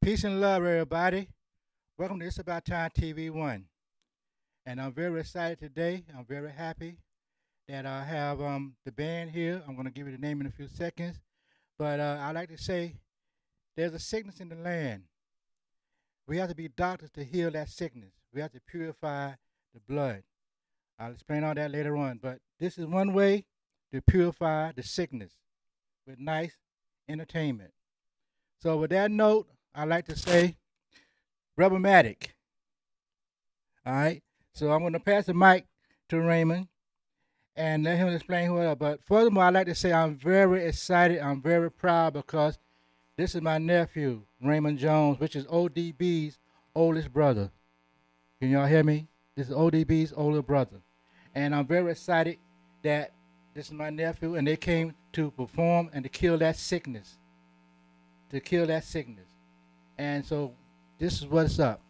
Peace and love, everybody. Welcome to It's About Time TV1. And I'm very excited today. I'm very happy that I have the band here. I'm going to give you the name in a few seconds. But I like to say there's a sickness in the land. We have to be doctors to heal that sickness. We have to purify the blood. I'll explain all that later on. But this is one way to purify the sickness with nice entertainment. So with that note, I like to say Rebelmatic. All right. So I'm going to pass the mic to Raymond and let him explain who else. But furthermore, I like to say I'm very excited. I'm very proud because this is my nephew, Raymond Jones, which is ODB's oldest brother. Can y'all hear me? This is ODB's older brother. And I'm very excited that this is my nephew and they came to perform and to kill that sickness. To kill that sickness. And so this is what's up.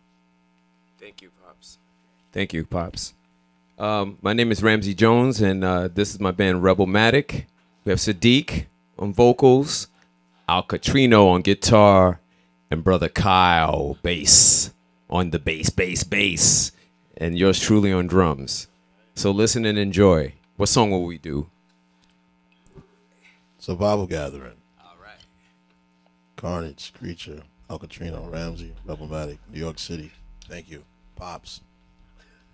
Thank you, Pops. Thank you, Pops. My name is Ramsey Jones, and this is my band Rebelmatic. We have Sadiq on vocals, Al Catrino on guitar, and Brother Kyle bass on the bass, and yours truly on drums. So listen and enjoy. What song will we do? Survival Gathering. All right. Carnage, Creature, Al Catrino, Ramsey, Rebelmatic, New York City. Thank you, Pops.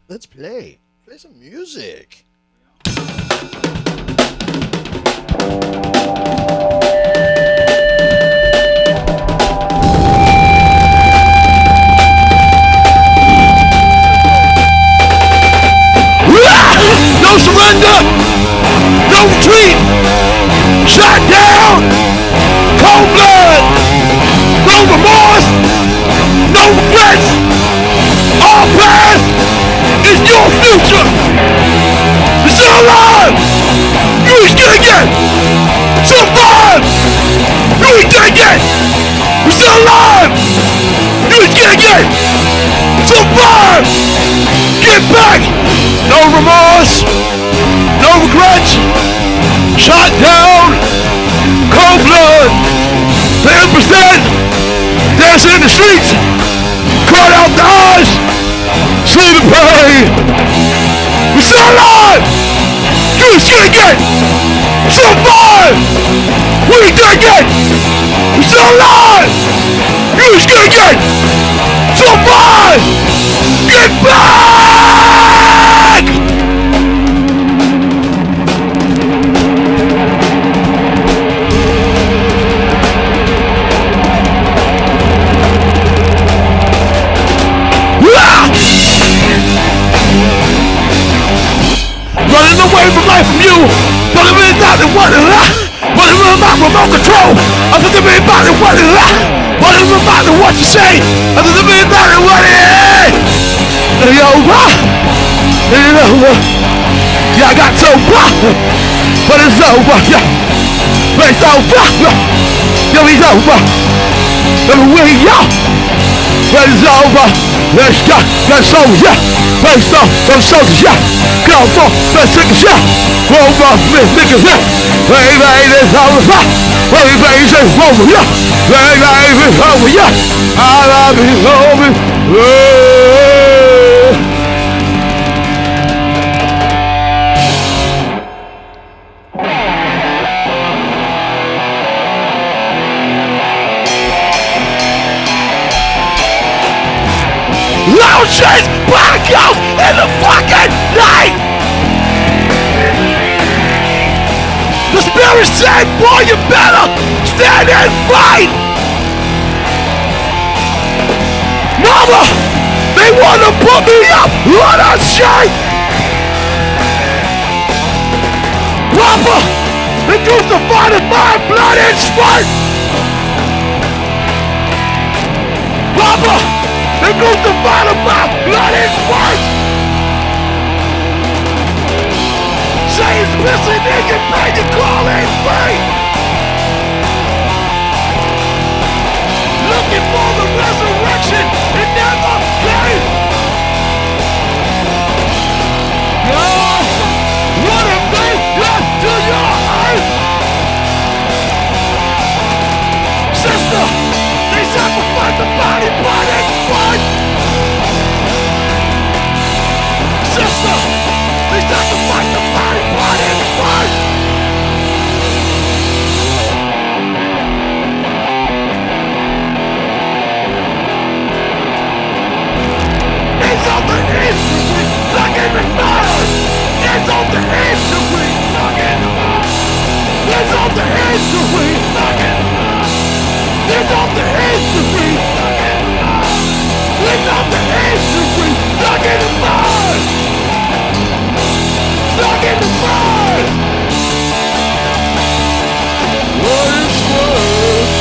Let's play. Play some music. No surrender, no retreat, shot down, cold blood, no remorse, no regrets, all past is your future. It's still alive, you ain't gonna get, survive, you ain't gonna get, you're still alive, you ain't gonna get, survive, get back, no remorse, no regrets, shot down, cold blood, 10%, dancing in the streets, cut out the eyes, see the pain. We're still alive! You ain't gonna get! Survive! We ain't gonna get! We're still alive! You ain't gonna get! Survive! Get back! Running away from life from you, but it is not the one that but it is about remote control. I think it is about the one that but it is about what you say. I think it is about the what it is. It's over. It's over. Yeah, I got so but it's over. Yeah, but it's over. Yeah, it's over. Everywhere y'all. But it's over. Let's go. Let's go. Yeah. Let's go. Those soldiers. Yeah. Go for. Let's take a shot. Over. Niggas. Yeah. Hey, baby, it's over. Hey, baby, it's over. Yeah. Hey, baby, it's over. Yeah. I love you. Over. Loud shit, blackouts in the fucking night. The spirit said, boy, you better stand and fight. Mama, they want to put me up on a shake. Papa, the truth to fight in my blood and sweat. Papa, the truth to fight in my blood and sweat. Say it's pissing in your brain, you call it free. Looking for the resurrection, it never came. Oh, what have they done to your earth? Sister, they sacrificed the body, blood, and sweat. Sister, they sacrificed the body, blood, and sweat. It's on the history, stuck in the mud. It's on the history, stuck in the mud. It's on the history, stuck in the mud. It's on the history, stuck in the mud. It's on the history, stuck in the mud. Stuck in the mud. What is worth?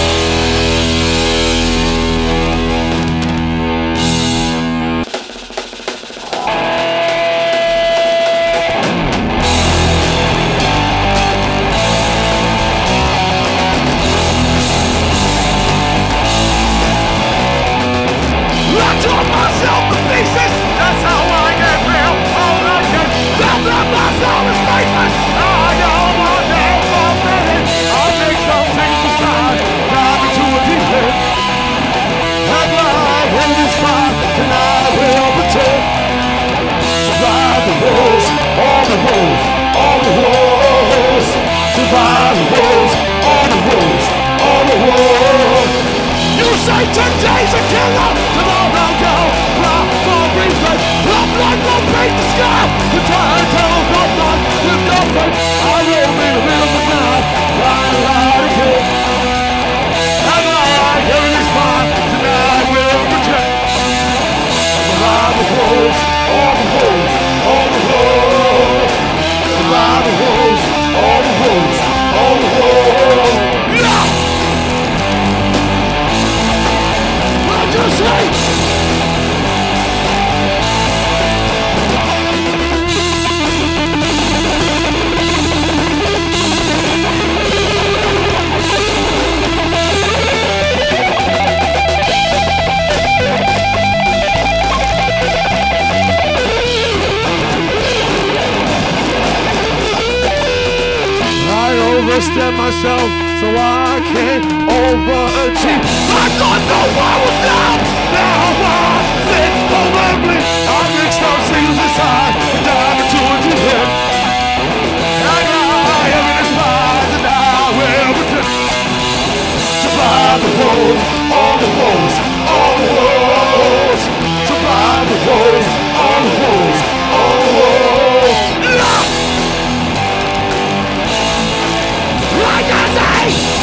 myself so I can't overachieve. I thought no one was down, now I sit horribly. I mixed up singles inside and dive into a deep end. And I am in this prize and I will return. Survive the woes, all the woes, all the woes. Survive the woes, all the woes, all the woes. Like I say!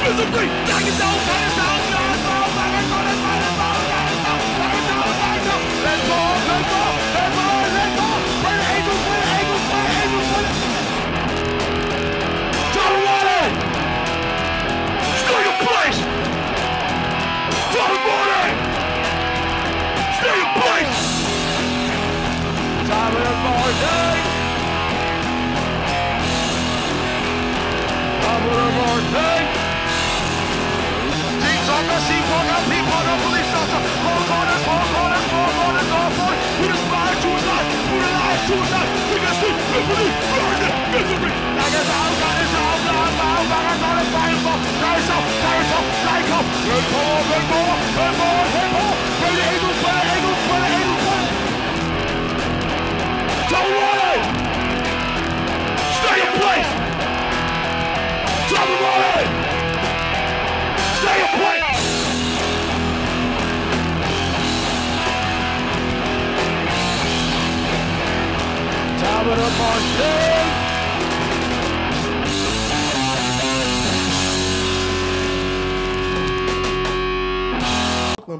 misery. Knock it down, cut it down, cut it down, cut it down, cut it down, cut it down, cut it down, cut it down. Let's go, let's go, let's go, let's go. Play the angels, play the angels, play the angels, play the Don't want it. Stay your place. Don't want it. Stay your place. Time of the morning. Time of the morning. Teams on the scene, for the people, the police officer. Four corners, four corners, four corners, all four. Who the spy to his life, who the life to his life. We can see misery, burden, misery. Like it's all, got it's all, blood, bound, back, I got it, fire, fall. Rise up, like up. Red more, red more, red more, red more. Play the angels, play the angels, play the angels, play the Don't want it! Stay in place! Don't want it! Stay in place! Time of the morning!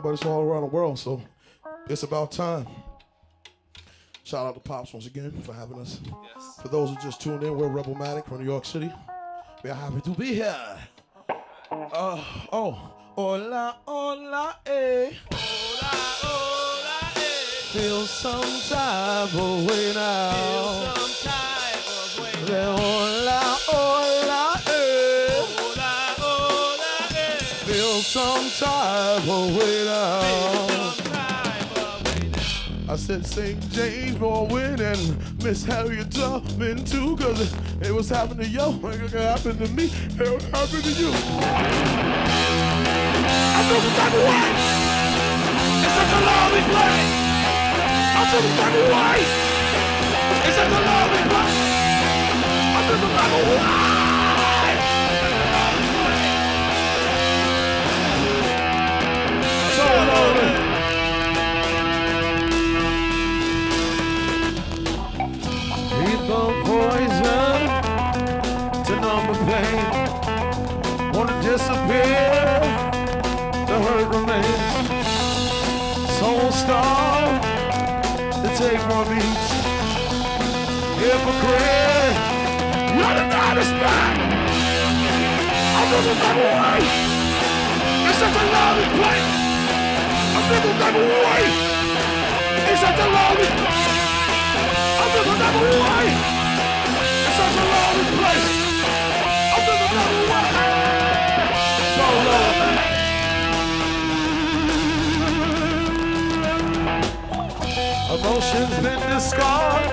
But it's all around the world, so it's about time. Shout out to Pops once again for having us. Yes. For those who just tuned in, we're Rebelmatic from New York City. We are happy to be here. Hola, hola, eh. Hola, hola, eh. Feel some type of way now. Feel some type of way now. Hola, hola, eh. Hola, hola, eh. Feel some type of way now. Feel some type of way now. I said St. James for winning, Miss Harriet Tubman too, cause it was happening to yo, it happened to me, it was happening to you. I feel some type of way. It's such a lovely place. I feel some type of way. It's such a lovely place. I feel some type of way. So lonely. People poison to numb the pain, wanna disappear, the hurt remains. Soul starved to take more beats. Hypocrite, running out of spot. I feel some type of way. It's such a lovely place. I feel some type of way. It's such a lovely place. I feel some type of way. It's such a lovely place. I feel some type of way. So lovely. emotions been discarded.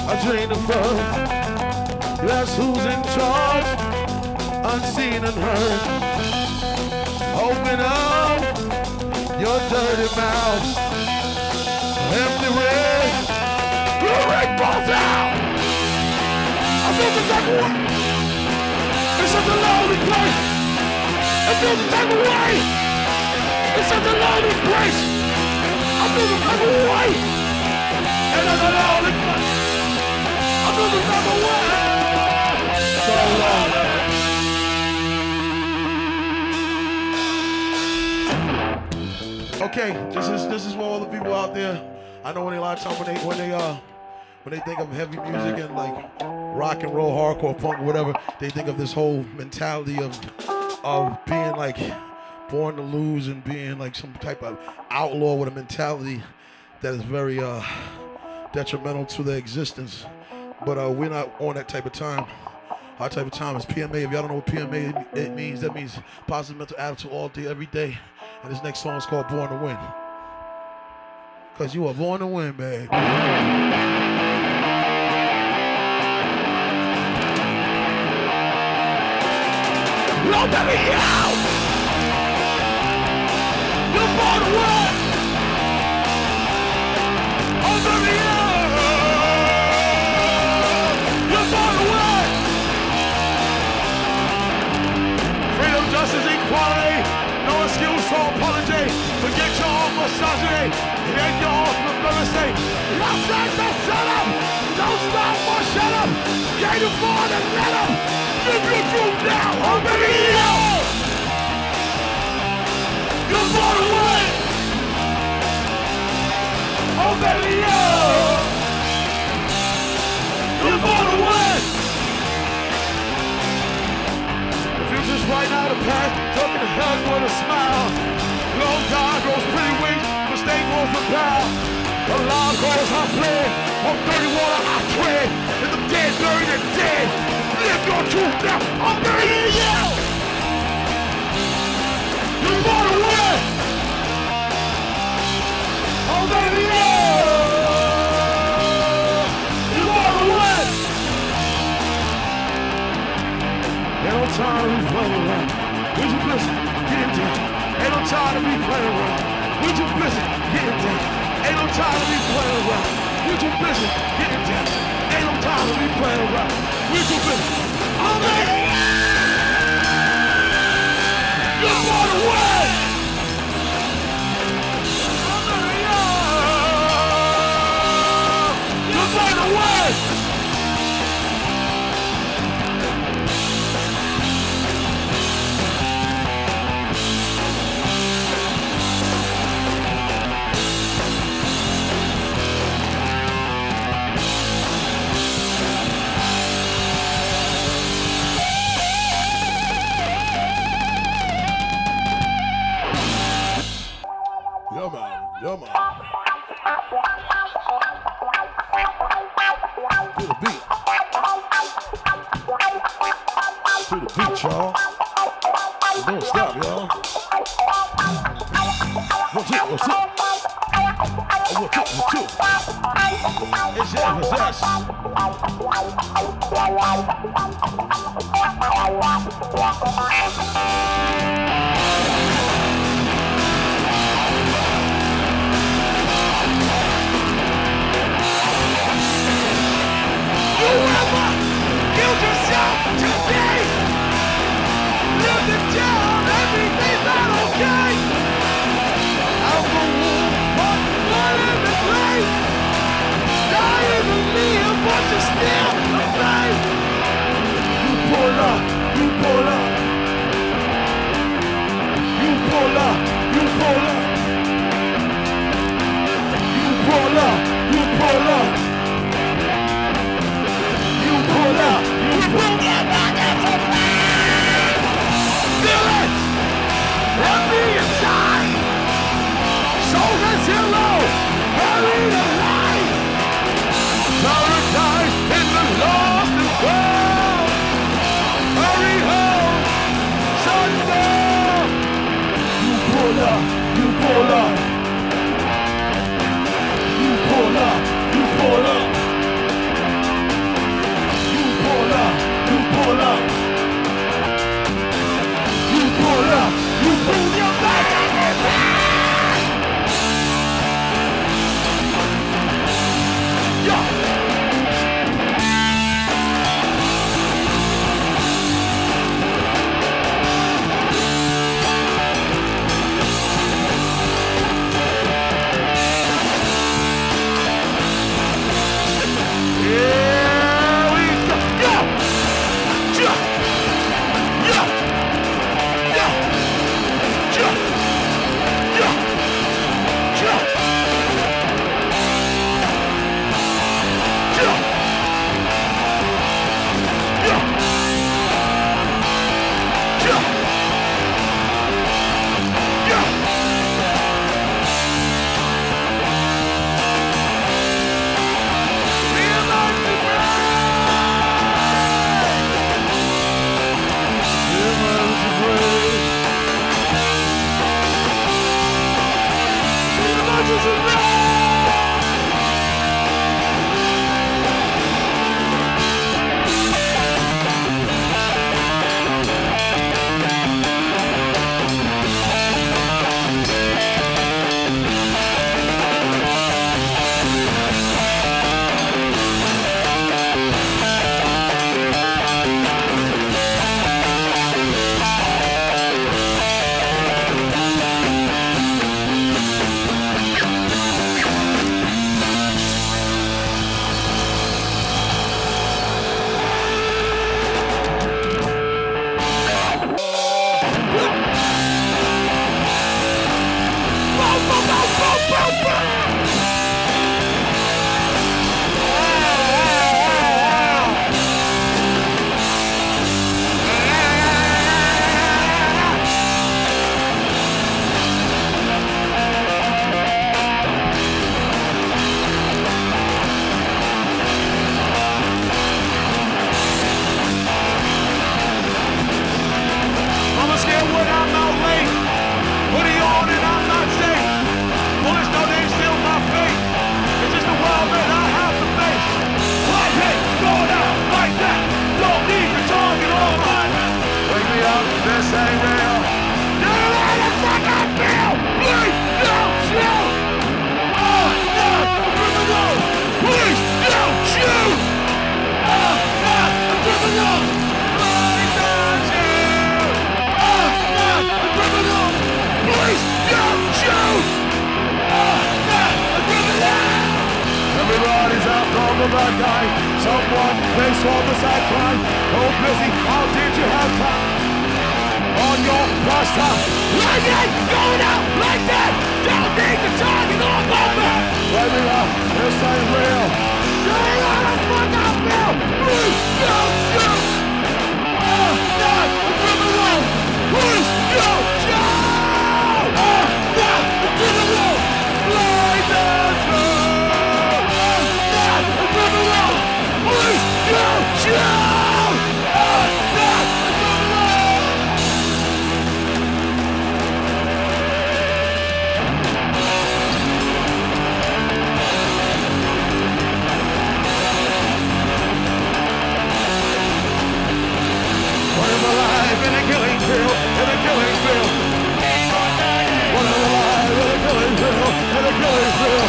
I drain the flood. That's who's in charge, unseen and heard. Open up your dirty mouth. Empty red, your red falls out. I feel the type of way. It's such a lonely place. I feel the type of way. It's such a lonely place. I feel the type of way. And it's a lonely place. I feel the type of way. So lonely. Okay, this is for all the people out there. I know when a lot of times when they think of heavy music and like rock and roll, hardcore, punk, whatever, they think of this whole mentality of being like born to lose and being like some type of outlaw with a mentality that is very detrimental to their existence. But we're not on that type of time. Our type of time is PMA. If y'all don't know what PMA it means, that means positive mental attitude all day, every day. And this next song is called Born to Win. Cause you are born to win, babe. No, baby, you! You're born to win! Oh, baby, you're born to win! Freedom, justice, equality. No excuse for apology. Forget your own misogyny. It ain't your own ability. Outside the setup. Don't stop or shut up. Get you born and let up. Live your truth now. Oh, baby, baby, yeah. You're born to win. The future's right now, the past, stuck in the hell with a smile. Long time grows pretty weak, mistake grows the power. Alarm calls I play, on dirty water I tread. And the dead bury the dead. Live your truth now, I'm burying you. You're born to win. Oh baby, yeah. You're born to win. Ain't no time to be playing around. We're too busy getting down. Ain't no time to be playing around. We're too busy getting down. Ain't no time to be playing around. We're too busy getting down. Ain't no time to be playing around. We're too busy. Oh baby, you're born to win. Oh baby, you're born to win. Yeah, man. To the beat. To the beat, y'all. Don't stop, y'all. 1, 2, 1, 2. 1, 2, 1, 2. It's yes. Whoever killed yourself today, live it down, everything's not okay. I'm the wolf, but blood in the grave. Die in the meal, but you're still alive. You pull up, saw the side climb. Oh, busy, how did you have time? On your first time. Like it, going out like that. Don't need the target on my back. Let me up, this ain't real. Say how the fuck I feel. Please don't shoot. Oh, not the criminal. Please don't shoot. Oh, not the criminal. Like this. Oh, not the criminal. Please don't shoot. Oh, not the criminal. What am I alive in a killing field, in a killing field? What am I alive in a killing field, in a killing field?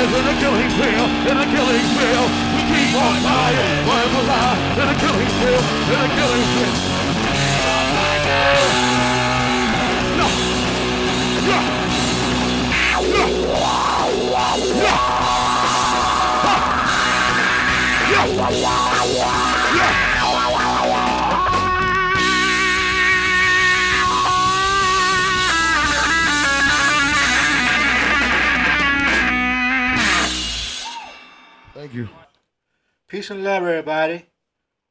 In a killing field, in a killing field, we keep on flying. We're alive in a killing field, in a killing field. No. Yeah. Thank you. Peace and love, everybody.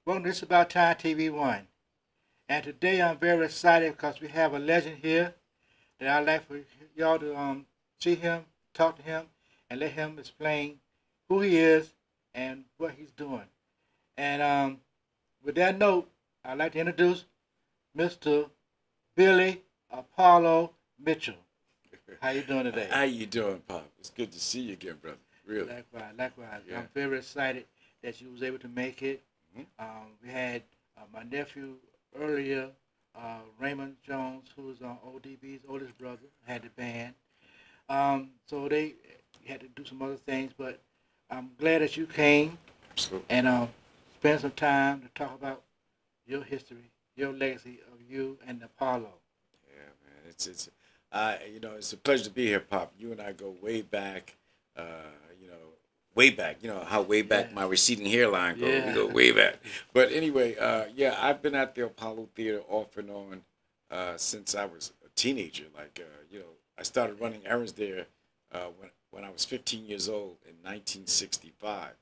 Welcome to This About Time TV1. And today I'm very excited because we have a legend here that I'd like for y'all to see him, talk to him, and let him explain who he is and what he's doing. And with that note, I'd like to introduce Mr. Billy Apollo Mitchell. How you doing today? How you doing, Pop? It's good to see you again, brother. Really. Likewise. Yeah. I'm very excited that you was able to make it. Mm-hmm. We had my nephew earlier, Raymond Jones, who was on ODB's oldest brother, had the band. So they had to do some other things, but I'm glad that you came. Absolutely. And spend some time to talk about your history, your legacy of you and Apollo. Yeah, man. It's you know, it's a pleasure to be here, Pop. You and I go way back. Way back. You know how way back my receding hairline goes. Yeah. We go way back. But anyway, yeah, I've been at the Apollo Theater off and on since I was a teenager. Like, you know, I started running errands there when I was 15 years old in 1965.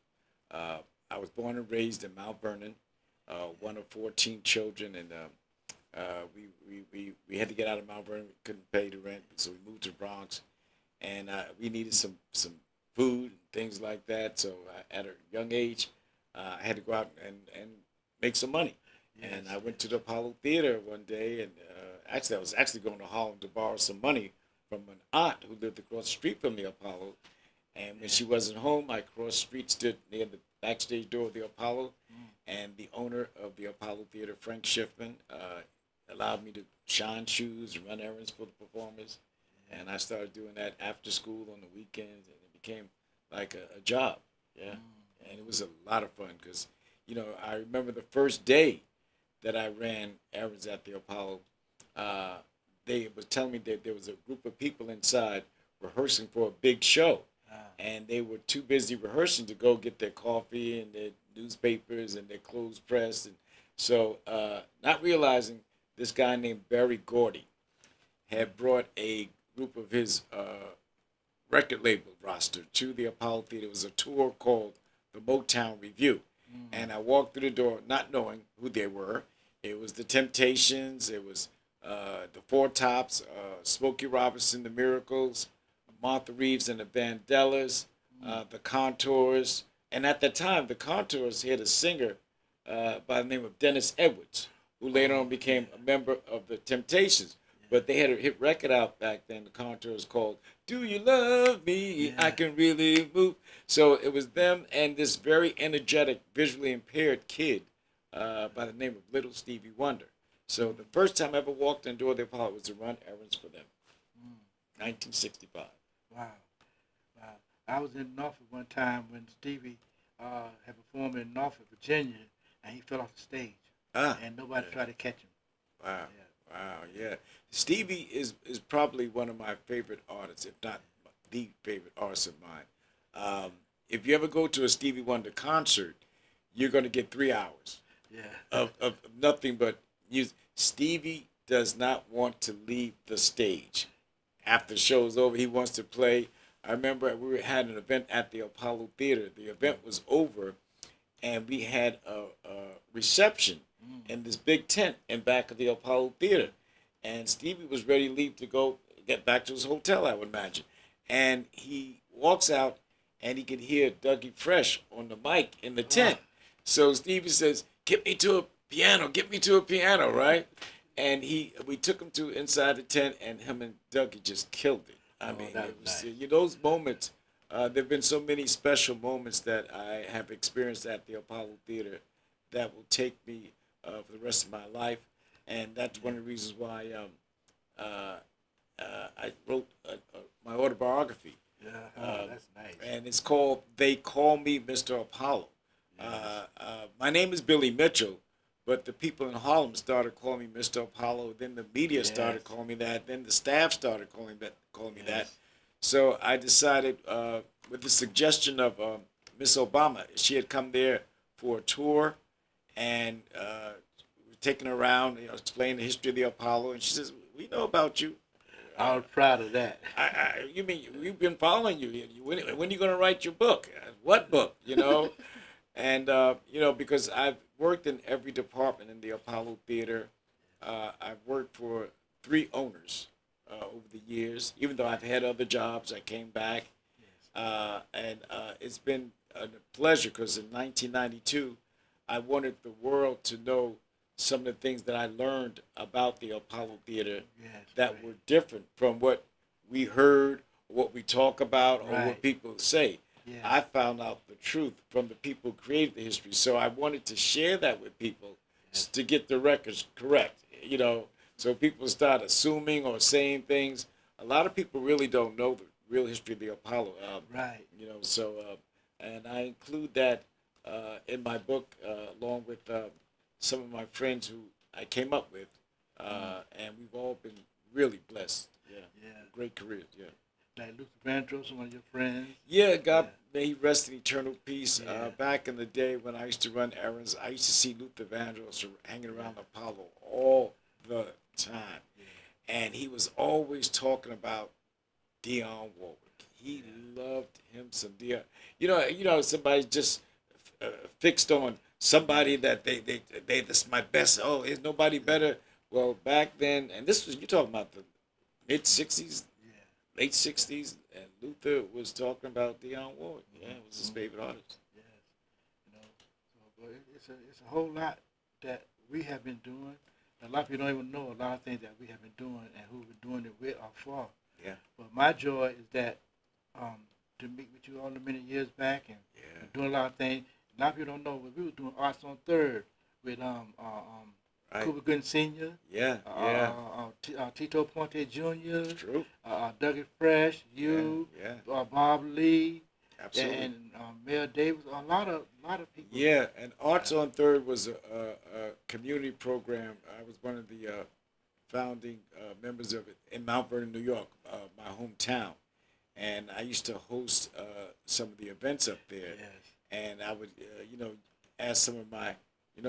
I was born and raised in Mount Vernon, one of 14 children, and we had to get out of Mount Vernon. We couldn't pay the rent, so we moved to the Bronx, and we needed some food and things like that. So at a young age, I had to go out and make some money. Yes. And I went to the Apollo Theater one day, and I was actually going to Harlem to borrow some money from an aunt who lived across the street from the Apollo. And when she wasn't home, I crossed the street, stood near the backstage door of the Apollo, and the owner of the Apollo Theater, Frank Schiffman, allowed me to shine shoes and run errands for the performers. And I started doing that after school on the weekends, and it became like a job. Yeah. And it was a lot of fun because, you know, I remember the first day that I ran errands at the Apollo, they was telling me that there was a group of people inside rehearsing for a big show. And they were too busy rehearsing to go get their coffee and their newspapers and their clothes pressed. And so not realizing this guy named Berry Gordy had brought a group of his record label roster to the Apollo Theater. It was a tour called the Motown Review. And I walked through the door not knowing who they were. It was the Temptations. It was the Four Tops, Smokey Robinson, the Miracles, Martha Reeves and the Vandellas, the Contours. And at the time, the Contours had a singer by the name of Dennis Edwards, who later on became a member of the Temptations. But they had a hit record out back then, the Contours, called Do You Love Me? I Can Really Move. So it was them and this very energetic, visually impaired kid by the name of Little Stevie Wonder. So the first time I ever walked in the door of the Apollo was to run errands for them. 1965. Wow. I was in Norfolk one time when Stevie had performed in Norfolk, Virginia, and he fell off the stage. And nobody tried to catch him. Wow. Yeah. Wow, yeah. Stevie is probably one of my favorite artists, if not the favorite artist of mine. If you ever go to a Stevie Wonder concert, you're going to get 3 hours of nothing but music. Stevie does not want to leave the stage. After the show's over, he wants to play. I remember we had an event at the Apollo Theater. The event was over, and we had a reception in this big tent in back of the Apollo Theater. And Stevie was ready to leave to go get back to his hotel, I would imagine. And he walks out, and he could hear Dougie Fresh on the mic in the tent. So Stevie says, get me to a piano, right? And we took him to inside the tent, and him and Dougie just killed it. I mean, it was, nice. Those moments, there have been so many special moments that I have experienced at the Apollo Theater that will take me for the rest of my life. And that's one of the reasons why I wrote my autobiography. Yeah, that's nice. And it's called They Call Me Mr. Apollo. Yes. My name is Billy Mitchell, but the people in Harlem started calling me Mr. Apollo. Then the media started calling me that. Then the staff started calling me that. So I decided, with the suggestion of Miss Obama, she had come there for a tour, and taking her around, explaining the history of the Apollo, and she says, "We know about you." I was proud of that. You mean we've been following you? When are you going to write your book? What book? And because I've worked in every department in the Apollo Theater. I've worked for 3 owners over the years. Even though I've had other jobs, I came back, and it's been a pleasure because in 1992, I wanted the world to know some of the things that I learned about the Apollo Theater that were different from what we heard, what we talk about, or what people say. Yeah. I found out the truth from the people who created the history. So I wanted to share that with people to get the records correct, so people start assuming or saying things. A lot of people really don't know the real history of the Apollo. And I include that in my book along with some of my friends who I came up with, and we've all been really blessed. Great careers. Like Luther Vandross, one of your friends. Yeah, God may he rest in eternal peace. Back in the day when I used to run errands, I used to see Luther Vandross hanging around Apollo all the time, and he was always talking about Dionne Warwick. He loved him some Dionne. Somebody just fixed on somebody that they this is my best. Oh, there's nobody better. Well, back then, and this was, you're talking about the mid '60s, late '60s, and Luther was talking about Dionne Warwick. Yeah, it was his favorite artist. But it's a whole lot that we have been doing. A lot of people don't even know a lot of things that we have been doing and who we're doing it with or for. Yeah. But my joy is that to meet with you all the many years back and doing a lot of things. A lot of people don't know, but we were doing Arts on Third with Cooper Gooden Sr. Tito Ponte Jr. True. Dougie Fresh, Bob Lee. Absolutely. And Mayor Davis, a lot of people. Yeah, and Arts on Third was a community program. I was one of the founding members of it in Mount Vernon, New York, my hometown. And I used to host some of the events up there. Yes. And I would, ask some of my,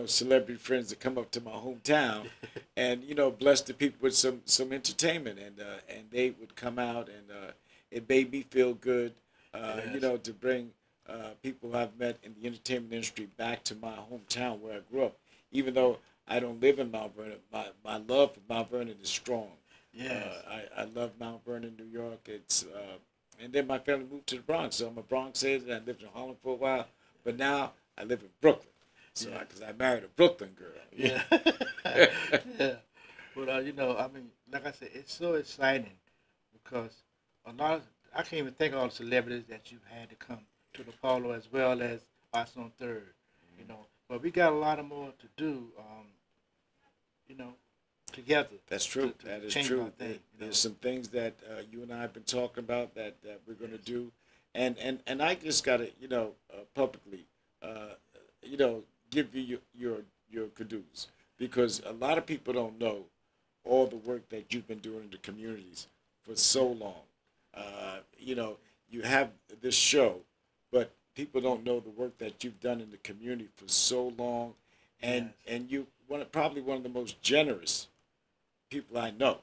celebrity friends to come up to my hometown and, bless the people with some entertainment. And they would come out, and it made me feel good, to bring people I've met in the entertainment industry back to my hometown where I grew up. Even though I don't live in Mount Vernon, my love for Mount Vernon is strong. Yes. I love Mount Vernon, New York. It's and then my family moved to the Bronx, so I'm a Bronxite. I lived in Harlem for a while, but now I live in Brooklyn. So because I married a Brooklyn girl. Yeah. But like I said, it's so exciting because I can't even think of all the celebrities that you've had to come to the Apollo as well as Arts on Third. But we got a lot of more to do. Together. That's true. That is true. There's some things that you and I have been talking about that we're going to do, And I just gotta, publicly, give you your kudos, because a lot of people don't know all the work that you've been doing in the communities for so long. You have this show, but people don't know the work that you've done in the community for so long, and you probably one of the most generous people I know.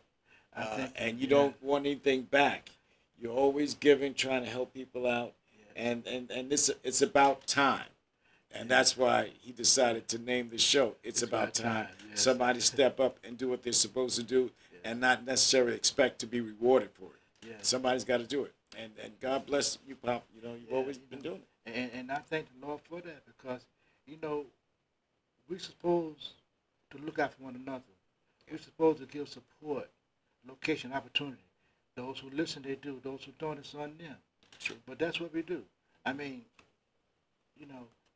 And you don't want anything back. You're always giving, trying to help people out, and it's about time. And that's why he decided to name the show It's About Time. Yes. Somebody step up and do what they're supposed to do, and not necessarily expect to be rewarded for it. Yes. Somebody's got to do it. And God bless you, Pop. You've always been doing it. And I thank the Lord for that, because, we're supposed to look out for one another. We're supposed to give support, location, opportunity. Those who listen, they do. Those who don't, it's on them. Sure. But that's what we do. I mean,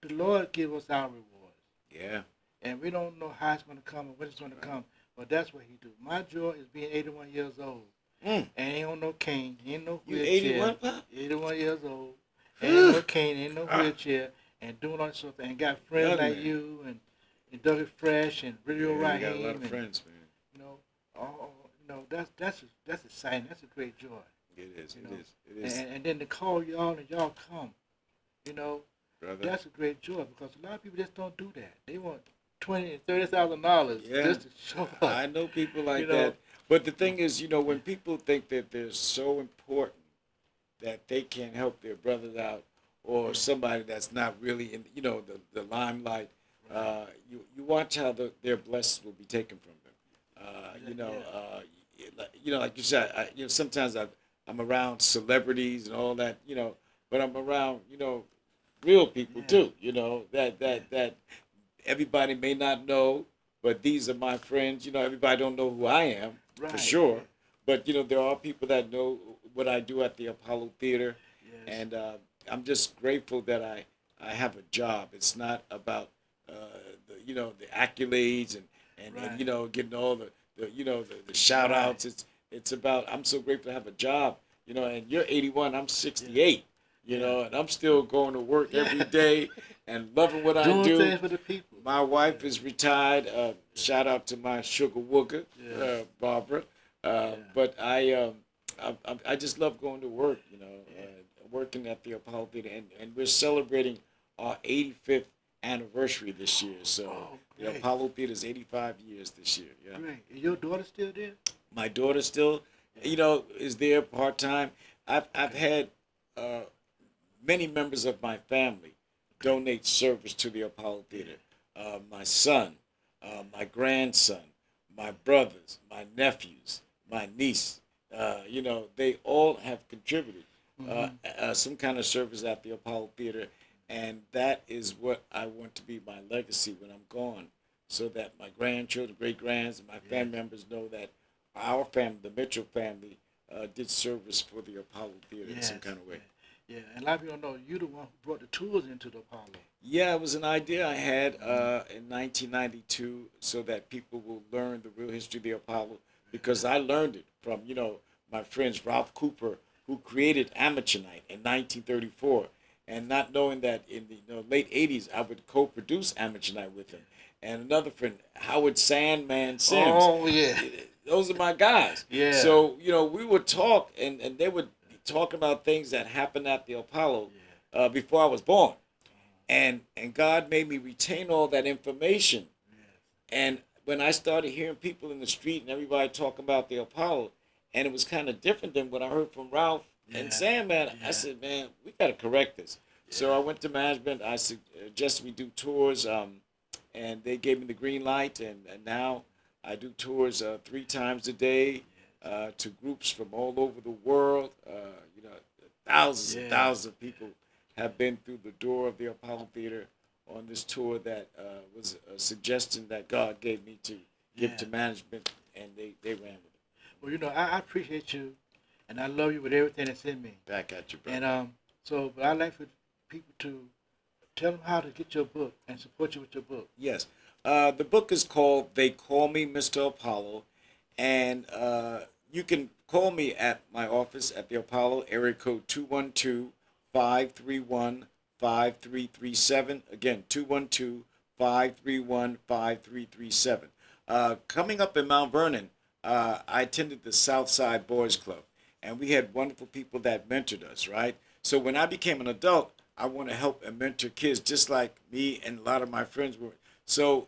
the Lord give us our rewards. Yeah. And we don't know how it's going to come or when it's going to come, but that's what he do. My joy is being 81 years old. And ain't on no cane, ain't no wheelchair. You 81, Pop? 81 years old. Ain't no cane, ain't no wheelchair, and doing all that sort of thing. And got friends like you and Dougie Fresh and Radio Rahim. You got a lot of friends, man. That's exciting. That's a great joy. It is. And then to call y'all and y'all come, Brother. That's a great joy, because a lot of people just don't do that. They want $20,000 and $30,000 just to show up. I know people like that. But the thing is, when people think that they're so important that they can't help their brothers out, or somebody that's not really in, the limelight, you watch how their blessings will be taken from them. Like you said, sometimes I'm around celebrities and all that, but I'm around, real people too, that everybody may not know, but these are my friends. Everybody don't know who I am, for sure, but there are people that know what I do at the Apollo Theater, and I'm just grateful that I have a job. It's not about the accolades and getting all the shout outs. It's about, I'm so grateful to have a job, and you're 81, I'm 68. And I'm still going to work every day and loving what I do. Doing things for the people. My wife is retired. Shout out to my sugar wooger, Barbara. But I just love going to work, working at the Apollo Theater. And we're celebrating our 85th anniversary this year. So the Apollo Theater is 85 years this year. Yeah. Great. Is your daughter still there? My daughter still, is there part-time. I've had many members of my family donate service to the Apollo Theater. My son, my grandson, my brothers, my nephews, my niece, they all have contributed some kind of service at the Apollo Theater, and that is what I want to be my legacy when I'm gone, so that my grandchildren, great-grands, and my family members know that our family, the Mitchell family, did service for the Apollo Theater in some kind of way. Yeah, and a lot of people don't know you're the one who brought the tours into the Apollo. Yeah, it was an idea I had in 1992, so that people will learn the real history of the Apollo, because I learned it from, my friends Ralph Cooper, who created Amateur Night in 1934, and not knowing that in the late 80s I would co-produce Amateur Night with him. And another friend, Howard Sandman Sims. Oh, yeah. Those are my guys. Yeah. So, we would talk, and they would talk about things that happened at the Apollo before I was born. And God made me retain all that information. And when I started hearing people in the street and everybody talking about the Apollo, and it was kind of different than what I heard from Ralph and Sandman, I said, man, we got to correct this. So I went to management. I suggested we do tours, and they gave me the green light. And now I do tours 3 times a day to groups from all over the world. Thousands and thousands of people have been through the door of the Apollo Theater on this tour that was a suggestion that God gave me to give to management, and they ran with it. Well, I appreciate you, and I love you with everything that's in me. Back at you, brother. And but I'd like for people to tell them how to get your book and support you with your book. Yes. The book is called They Call Me Mr. Apollo, and you can call me at my office at the Apollo, area code 212-531-5337. Again, 212-531-5337. Coming up in Mount Vernon, I attended the Southside Boys Club, and we had wonderful people that mentored us, right? So when I became an adult, I want to help and mentor kids just like me and a lot of my friends were. So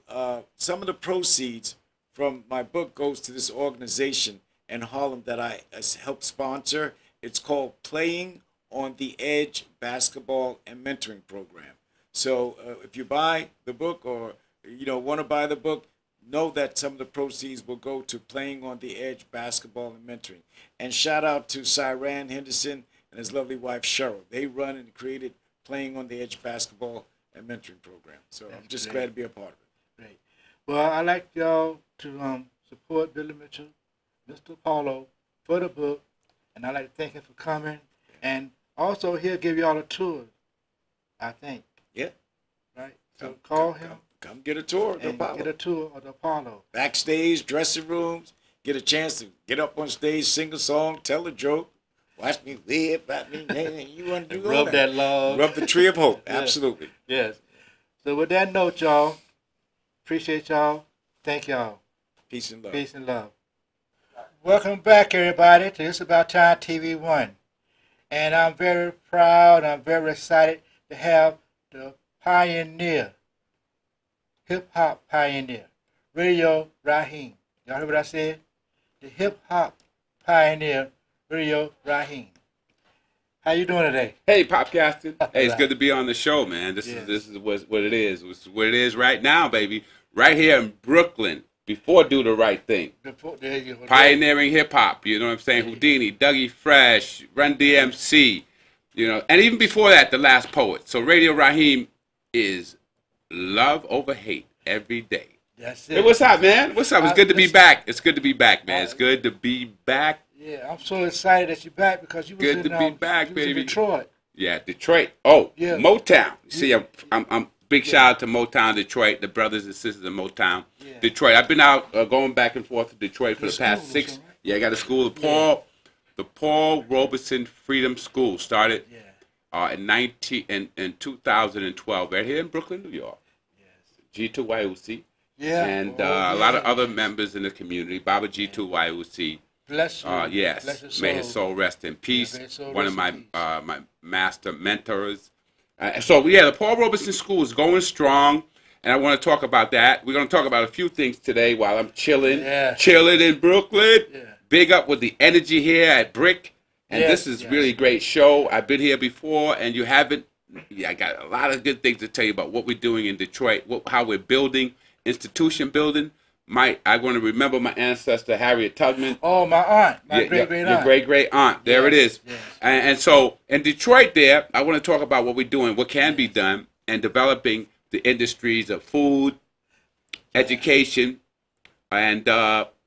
some of the proceeds from my book goes to this organization in Harlem that I help sponsor. It's called Playing on the Edge Basketball and Mentoring Program. So if you buy the book or want to buy the book, know that some of the proceeds will go to Playing on the Edge Basketball and Mentoring. And shout out to Cyran Henderson and his lovely wife Cheryl. They run and created Playing on the Edge Basketball and Mentoring Program. So I'm just glad to be a part of it. Great. Well, I'd like y'all to support Billy Mitchell, Mr. Paulo, for the book, and I'd like to thank him for coming. And also, he'll give y'all a tour, I think. Yeah. Right? So call him. Come get a tour of the And Apollo. get a tour of the Apollo. Backstage, dressing rooms, get a chance to get up on stage, sing a song, tell a joke, watch me whip, you want to do all Rub that log. Rub the tree of hope. Yeah. Absolutely. Yes. So with that note, y'all, appreciate y'all. Thank y'all. Peace and love. Peace and love. Welcome back, everybody, to It's About Time TV1. And I'm very proud, I'm very excited to have the pioneer, hip-hop pioneer, Radio Rahim. Y'all heard what I said? The hip-hop pioneer, Radio Rahim. How you doing today? Hey, Pop Gaston. Hey, it's good to be on the show, man. This is what it is. It's what it is right now, baby. Right here in Brooklyn. Before Do the Right Thing. There you go. Pioneering hip hop. You know what I'm saying? Houdini, Dougie Fresh, Run DMC. And even before that, The Last Poet. So Radio Rahim is love over hate every day. That's it. Hey, what's up, man? What's up? It's good to be back. It's good to be back, man. It's good to be back. Yeah, I'm so excited that you're back because you was Good to be back, baby. in Detroit. Yeah, Detroit. Oh, Yeah. Motown. See, I'm big shout out to Motown, Detroit, the brothers and sisters of Motown, Detroit. I've been out going back and forth to Detroit for the past 6. Right? Yeah, I got a school, the Paul Robesen Freedom School started in 2012 right here in Brooklyn, New York. Yes. G2YOC. Yeah. And a lot of other members in the community. Baba G2YOC. Bless you. Yes. Bless your soul. May his soul rest in peace. May his soul One of rest my in peace. my master mentors. The Paul Robesen School is going strong, and I want to talk about that. We're going to talk about a few things today while I'm chilling in Brooklyn. Yeah. Big up with the energy here at BRIC, and this is really great show. I've been here before, and you haven't. Yeah, I got a lot of good things to tell you about what we're doing in Detroit, how we're building, institution building. I want to remember my ancestor, Harriet Tubman. Oh, my aunt. My great-great aunt. Your great-great aunt. There it is. Yes. And so in Detroit there, I want to talk about what we're doing, what can be done, and developing the industries of food, education, and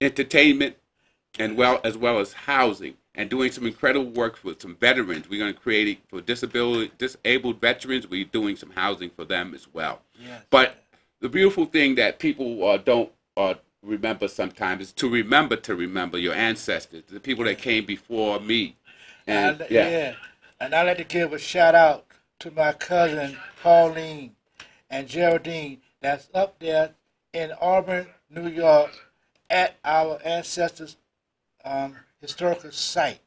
entertainment, and as well as housing, and doing some incredible work with some veterans. We're going to create for disabled veterans. We're doing some housing for them as well. Yes. But the beautiful thing that people don't remember sometimes is to remember your ancestors, the people that came before me. And and I'd like to give a shout out to my cousin Pauline and Geraldine that's up there in Auburn, New York at our ancestors' historical site.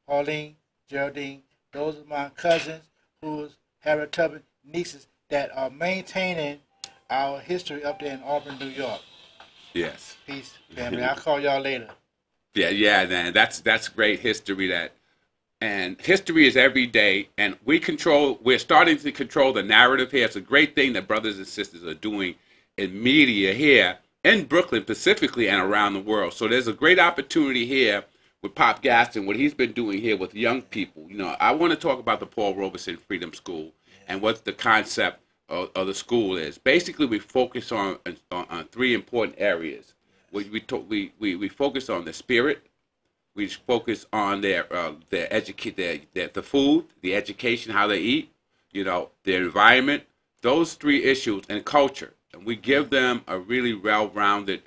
Pauline, Geraldine, those are my cousins who's Harriet Tubman nieces that are maintaining our history up there in Auburn, New York. Yes. Peace, family. I'll call y'all later. Yeah, man. That's great history. And history is every day, and we're starting to control the narrative here. It's a great thing that brothers and sisters are doing in media here in Brooklyn specifically and around the world. So there's a great opportunity here with Pop Gaston, what he's been doing here with young people. I want to talk about the Paul Robesen Freedom School and what the concept of the school is. Basically, we focus on 3 important areas. We focus on the spirit. We focus on the food, the education, how they eat, their environment. Those 3 issues, and culture. And we give them a really well-rounded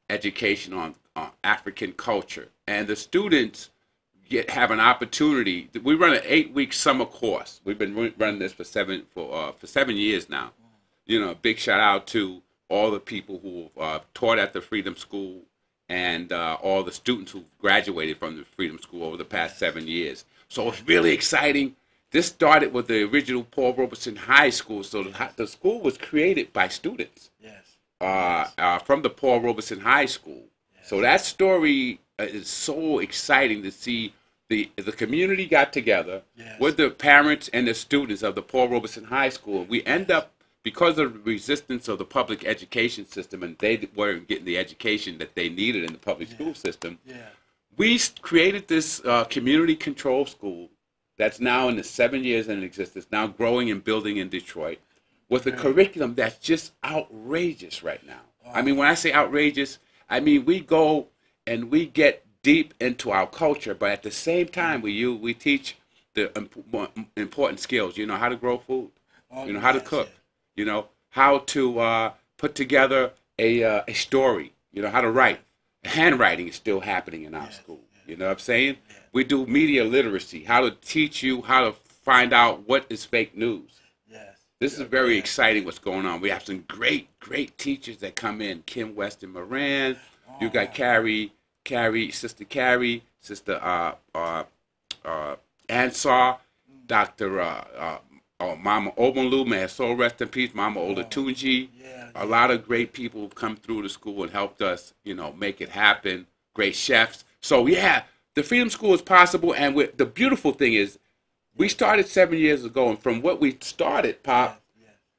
education on African culture. And the students have an opportunity. We run an 8-week summer course. We've been running this for 7 years now. You know, big shout out to all the people who taught at the Freedom School and all the students who graduated from the Freedom School over the past 7 years. So it's really exciting. This started with the original Paul Robesen High School. So the school was created by students from the Paul Robesen High School. So that story is so exciting to see. The community got together with the parents and the students of the Paul Robesen High School. We end up, because of the resistance of the public education system, and they weren't getting the education that they needed in the public school system, we created this community control school that's now in the 7 years in existence, now growing and building in Detroit, with a curriculum that's just outrageous right now. I mean, when I say outrageous, I mean we go and we get deep into our culture, but at the same time we teach the important skills. You know, how to grow food, you know, how to cook, you know, how to put together a story, you know, how to write. Handwriting is still happening in our school. You know what I'm saying? We do media literacy, how to teach you how to find out what is fake news. This is very exciting what's going on. We have some great teachers that come in. Kim Weston Moran, you got Carrie, Sister Carrie, Sister Ansar, Dr. Mama Obenlu, may her soul rest in peace, Mama Olatunji. A lot of great people have come through the school and helped us, you know, make it happen. Great chefs. So yeah, the Freedom School is possible, and the beautiful thing is, we started 7 years ago, and from what we started, Pop,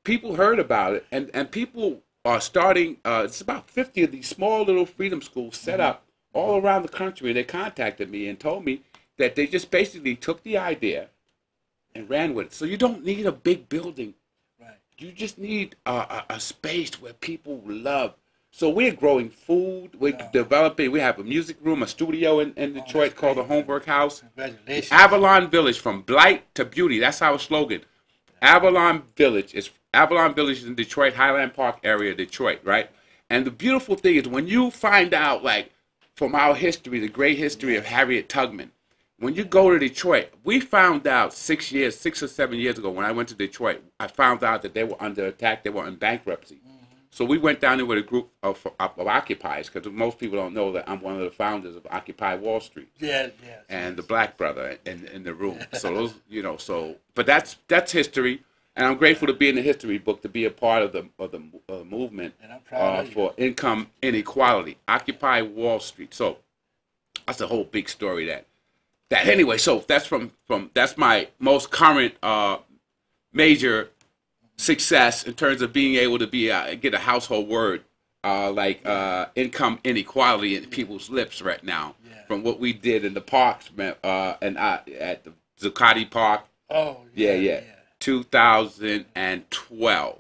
people heard about it, and people are starting. It's about 50 of these small little Freedom Schools set up all around the country. They contacted me and told me that they just basically took the idea and ran with it. So you don't need a big building. You just need a space where people love. So we're growing food. We're developing. We have a music room, a studio in Detroit called the Homework House. Congratulations. Avalon Village, from blight to beauty. That's our slogan. Avalon Village is in Detroit, Highland Park area, Detroit, right? And the beautiful thing is when you find out, like, from our history, the great history of Harriet Tubman, when you go to Detroit, we found out 6 or 7 years ago when I went to Detroit, I found out that they were under attack. They were in bankruptcy. So we went down there with a group of occupiers, because most people don't know that I'm one of the founders of Occupy Wall Street. And the black brother in the room. So those, you know, but that's history, and I'm grateful to be in the history book, to be a part of the movement for income inequality. Occupy Wall Street. So that's a whole big story that anyway. So that's that's my most current major success in terms of being able to get a household word like income inequality in people's lips right now, from what we did in the parks and at the Zuccotti Park. 2012.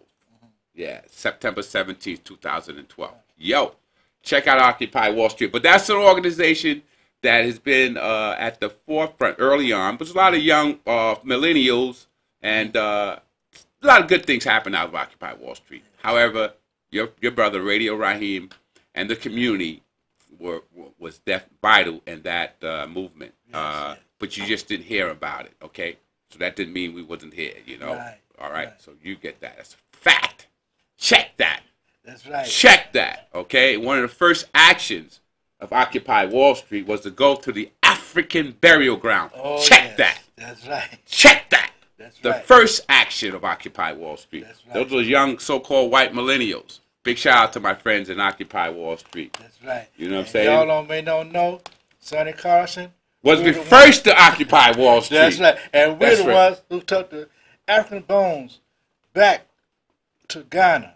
September 17th, 2012. Yo, check out Occupy Wall Street. But that's an organization that has been at the forefront early on. But there's a lot of young millennials, and a lot of good things happen out of Occupy Wall Street. However, your brother Radio Rahim and the community was vital in that movement. But you just didn't hear about it, okay? So that didn't mean we wasn't here, you know? All right, so you get that. That's a fact. Check that. That's right. Check that, okay? One of the first actions of Occupy Wall Street was to go to the African burial ground. Check that. That's right. Check that. That's the right. first action of Occupy Wall Street. That's right. Those are young so-called white millennials. Big shout out to my friends in Occupy Wall Street. That's right. You know what I'm And saying? y'all may not know, Sonny Carson Was the first to occupy Wall Street. That's right. And we're That's the right. ones who took the African bones back to Ghana.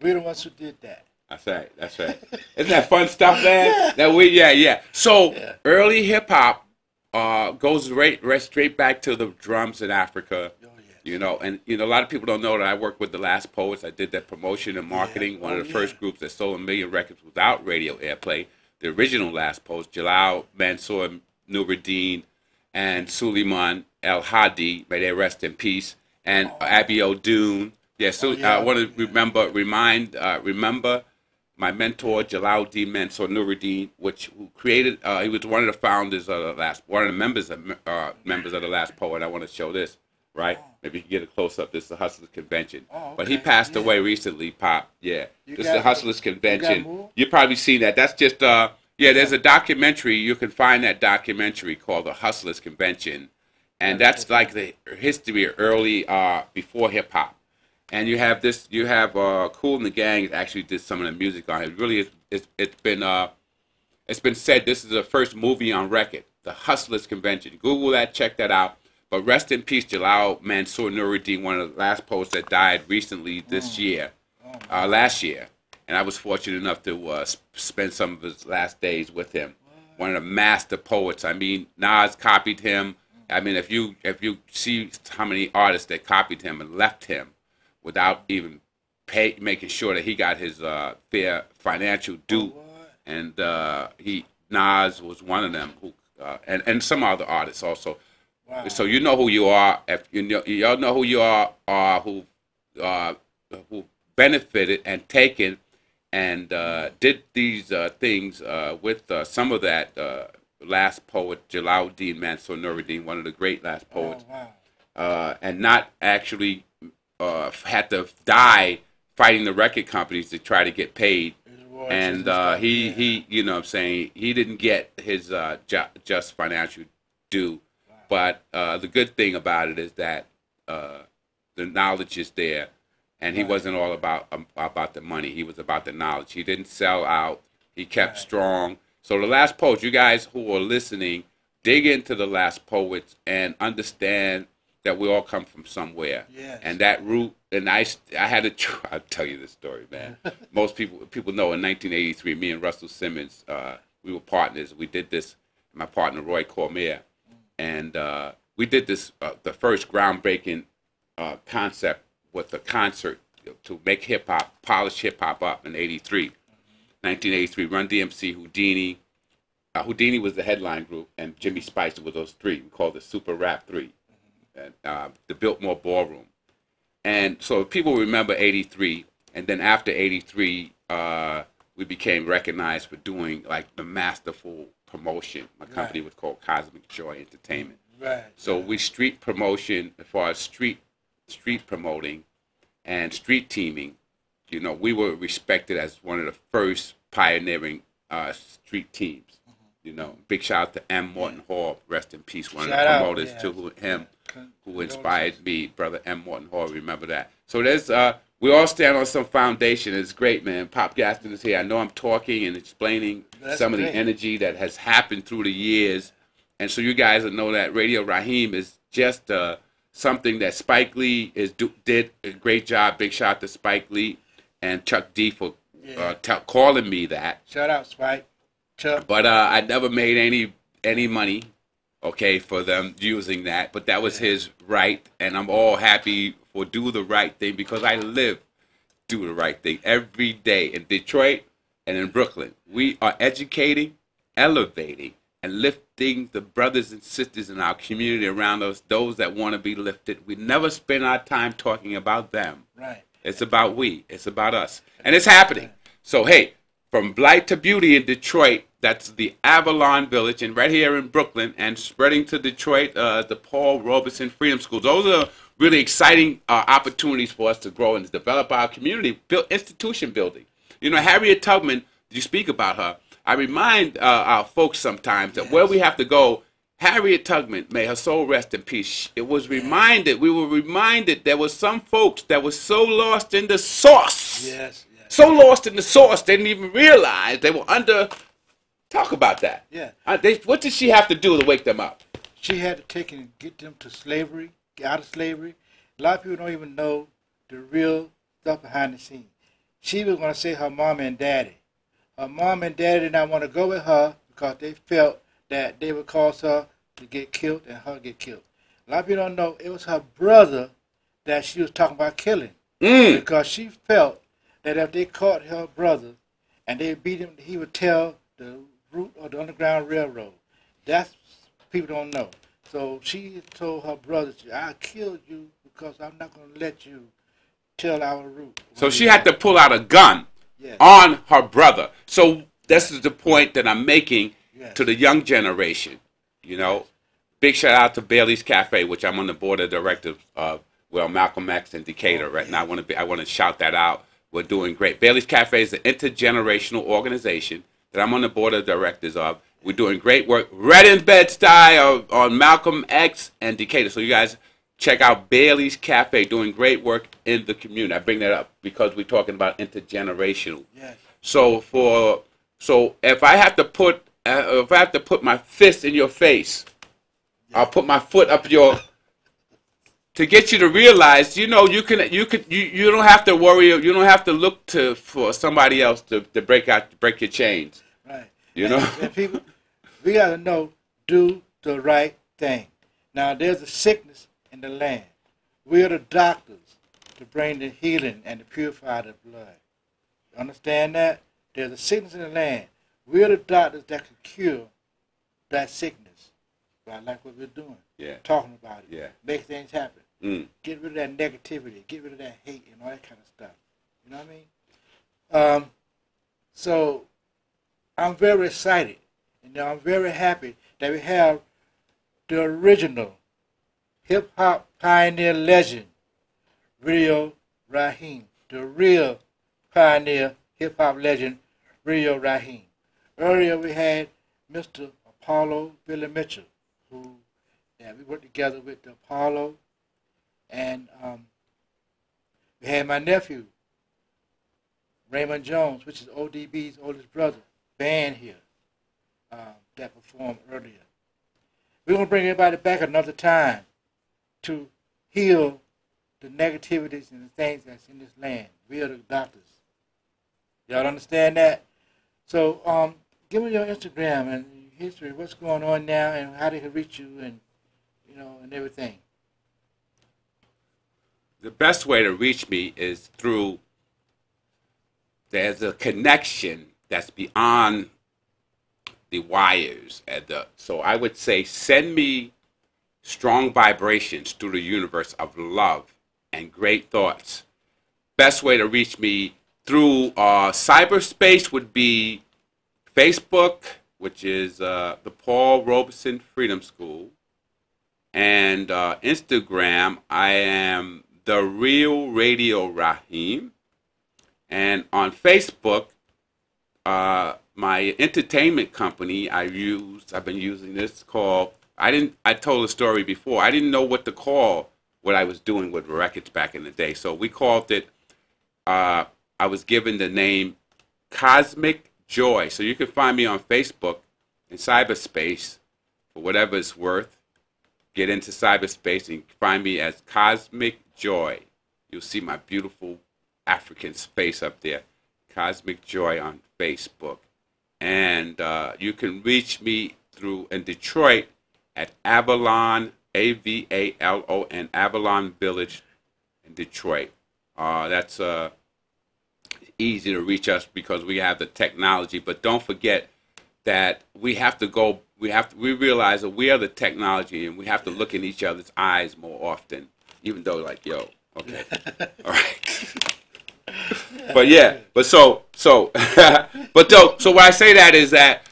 We're the ones who did that. That's right. That's right. Isn't that fun stuff, man? Yeah. So early hip hop goes straight back to the drums in Africa. You know, and a lot of people don't know that I worked with the Last Poets. I did that promotion and marketing. One of the first groups that sold 1 million records without radio airplay. The original Last Poets, Jalal Mansour Nuruddin and Suleiman El Hadi, may they rest in peace, and Abi O'Doon. Yeah, so I want to remember my mentor, Jalaluddin Mansour Nuruddin, who created, he was one of the founders of the last, one of the members of the Last Poet. I want to show this, right? Maybe you can get a close-up. This is the Hustlers Convention. Oh, okay. But he passed away recently, Pop. Yeah. This is the Hustlers Convention. You've probably seen that. That's just, there's a documentary. You can find that documentary called The Hustlers Convention. And that's like the history of early, before hip-hop. And you have this, Kool and the Gang actually did some of the music on it. It really is, it's been said this is the first movie on record, The Hustlers Convention. Google that, check that out. But rest in peace, Jalal Mansour Nuruddin, one of the last poets that died recently this year, last year. And I was fortunate enough to spend some of his last days with him. One of the master poets. I mean, Nas copied him. I mean, if you see how many artists that copied him and left him without even making sure that he got his fair financial due, and Nas was one of them, who and some other artists also. Wow. So you know who you are. If y'all know who you are, who benefited and taken and did these things with some of that last poet, Jalaluddin Mansour Nuruddin, one of the great last poets, and not actually had to die fighting the record companies to try to get paid. And he, you know what I'm saying, he didn't get his just financial due. But the good thing about it is that the knowledge is there, and he wasn't all about the money. He was about the knowledge. He didn't sell out. He kept strong. So the last poets, you guys who are listening, dig into the last poets and understand that we all come from somewhere. Yes. And that root, and I had to, I'll tell you this story, man. Most people know in 1983, me and Russell Simmons, we were partners. We did this, my partner Roy Cormier. And we did this, the first groundbreaking concept with a concert to make hip-hop, polish hip-hop up in 83. 1983, Run DMC, Houdini. Houdini was the headline group, and Jimmy Spicer were those three. We called it Super Rap 3. And, the Biltmore Ballroom. And so people remember 83, and then after 83, we became recognized for doing like the masterful promotion. My company was called Cosmic Joy Entertainment. Right. So we street promotion, as far as street promoting and street teaming, you know, we were respected as one of the first pioneering street teams. You know, big shout out to M. Morton Hall, rest in peace, one of the promoters to him, who inspired me, brother M. Morton Hall, remember that. So there's, we all stand on some foundation. It's great, man. Pop Gaskins is here. I know I'm talking and explaining some of the energy that has happened through the years. And so you guys will know that Radio Rahim is just something that Spike Lee did a great job. Big shout out to Spike Lee and Chuck D for calling me that. Shout out, Spike. Chuck. But I never made any money, okay, for them using that. But that was his right, and I'm all happy for do the right thing because I live do the right thing every day in Detroit and in Brooklyn. We are educating, elevating, and lifting the brothers and sisters in our community around us, those that want to be lifted. We never spend our time talking about them. Right. It's about we. It's about us. And it's happening. So, hey, from blight to beauty in Detroit, that's the Avalon Village, and right here in Brooklyn, and spreading to Detroit, the Paul Robesen Freedom Schools. Those are really exciting opportunities for us to grow and to develop our community, institution building. You know, Harriet Tubman, you speak about her. I remind our folks sometimes that where we have to go, Harriet Tubman, may her soul rest in peace. It was reminded, we were reminded there was some folks that were so lost in the sauce. Yes. So lost in the sauce, they didn't even realize they were under. Talk about that. Yeah. What did she have to do to wake them up? She had to take and get them to slavery, get out of slavery. A lot of people don't even know the real stuff behind the scenes. She was going to say her mom and daddy. Her mom and daddy did not want to go with her because they felt that they would cause her to get killed and her get killed. A lot of people don't know it was her brother that she was talking about killing. Because she felt that if they caught her brother and they beat him, he would tell the route of the Underground Railroad. That's people don't know. So she told her brother, "I'll kill you because I'm not going to let you tell our route." So she had to pull out a gun on her brother. So this is the point that I'm making to the young generation. You know, big shout out to Bailey's Cafe, which I'm on the board of directors of. Well, Malcolm X in Decatur, right? And I want to shout that out. We're doing great. Bailey's Cafe is an intergenerational organization that I'm on the board of directors of. We're doing great work. Red in Bed-Stuy on Malcolm X and Decatur. So you guys check out Bailey's Cafe, doing great work in the community. I bring that up because we're talking about intergenerational. Yes. So if I have to put my fist in your face, I'll put my foot up your. To get you to realize, you know, you don't have to worry, you don't have to look for somebody else to break your chains. Right. You know? And people, we got to know, do the right thing. Now, there's a sickness in the land. We are the doctors to bring the healing and to purify the blood. You understand that? There's a sickness in the land. We are the doctors that can cure that sickness. But I like what we're doing. Yeah. Talking about it. Yeah. Make things happen. Get rid of that negativity. Get rid of that hate and all that kind of stuff. You know what I mean? So I'm very excited. You know, I'm very happy that we have the original hip-hop pioneer legend, Radio Rahim. The real pioneer hip-hop legend, Radio Rahim. Earlier we had Mr. Apollo Billy Mitchell, who we worked together with the Apollo, and we had my nephew, Raymond Jones, which is ODB's oldest brother, band here that performed earlier. We're going to bring everybody back another time to heal the negativities and the things that's in this land. We are the doctors. Y'all understand that? So give me your Instagram and history, what's going on now, and how they can reach you, and you know, and everything. The best way to reach me is through. There's a connection that's beyond the wires. So I would say, send me strong vibrations through the universe of love and great thoughts. Best way to reach me through cyberspace would be Facebook, which is the Paul Robesen Freedom School, and Instagram, I am The Real Radio Rahim, and on Facebook, my entertainment company I've been using this called, I told a story before, I didn't know what to call what I was doing with records back in the day, so we called it, I was given the name Cosmic Joy. So you can find me on Facebook in cyberspace for whatever it's worth. Get into cyberspace and find me as Cosmic Joy. You'll see my beautiful African face up there. Cosmic Joy on Facebook. And you can reach me in Detroit at Avalon, Avalon, Avalon Village in Detroit. That's easy to reach us because we have the technology, but don't forget that we realize that we are the technology, and we have to look in each other's eyes more often, even though okay. All right. So why I say that is that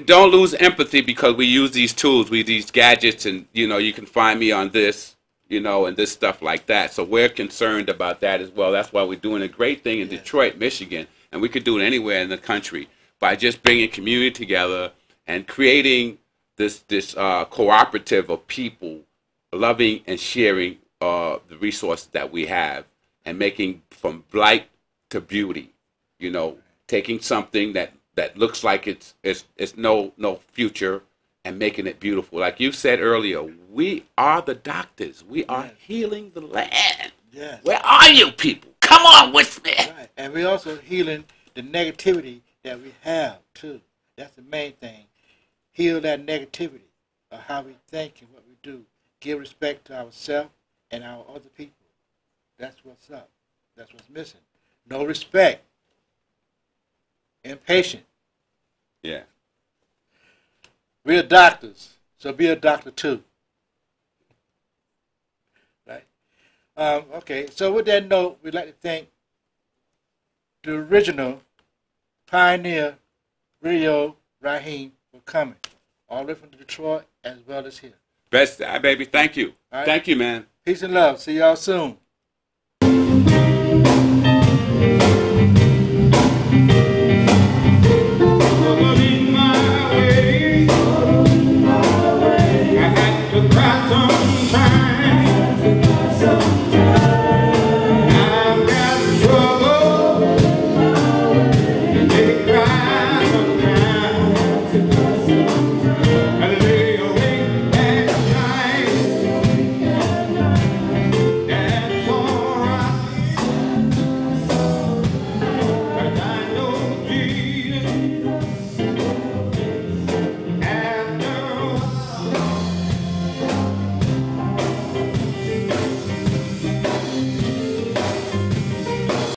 don't lose empathy, because we use these tools, these gadgets, and you can find me on this, and this stuff like that. So we're concerned about that as well. That's why we're doing a great thing in Detroit, Michigan, and we could do it anywhere in the country by just bringing community together and creating this cooperative of people loving and sharing the resources that we have, and making from blight to beauty. Taking something that looks like it's no future and making it beautiful. Like you said earlier, we are the doctors. We are healing the land. Yes. Where are you people? Come on with me. Right. And we're also healing the negativity that we have, too. That's the main thing. Heal that negativity of how we think and what we do. Give respect to ourselves and our other people. That's what's up. That's what's missing. No respect. Impatient. Yeah. We're doctors, so be a doctor too. Right? Okay, so with that note, we'd like to thank the original pioneer Radio Rahim for coming, all the way from Detroit as well as here. Best, baby. Thank you. All right. Thank you, man. Peace and love. See y'all soon.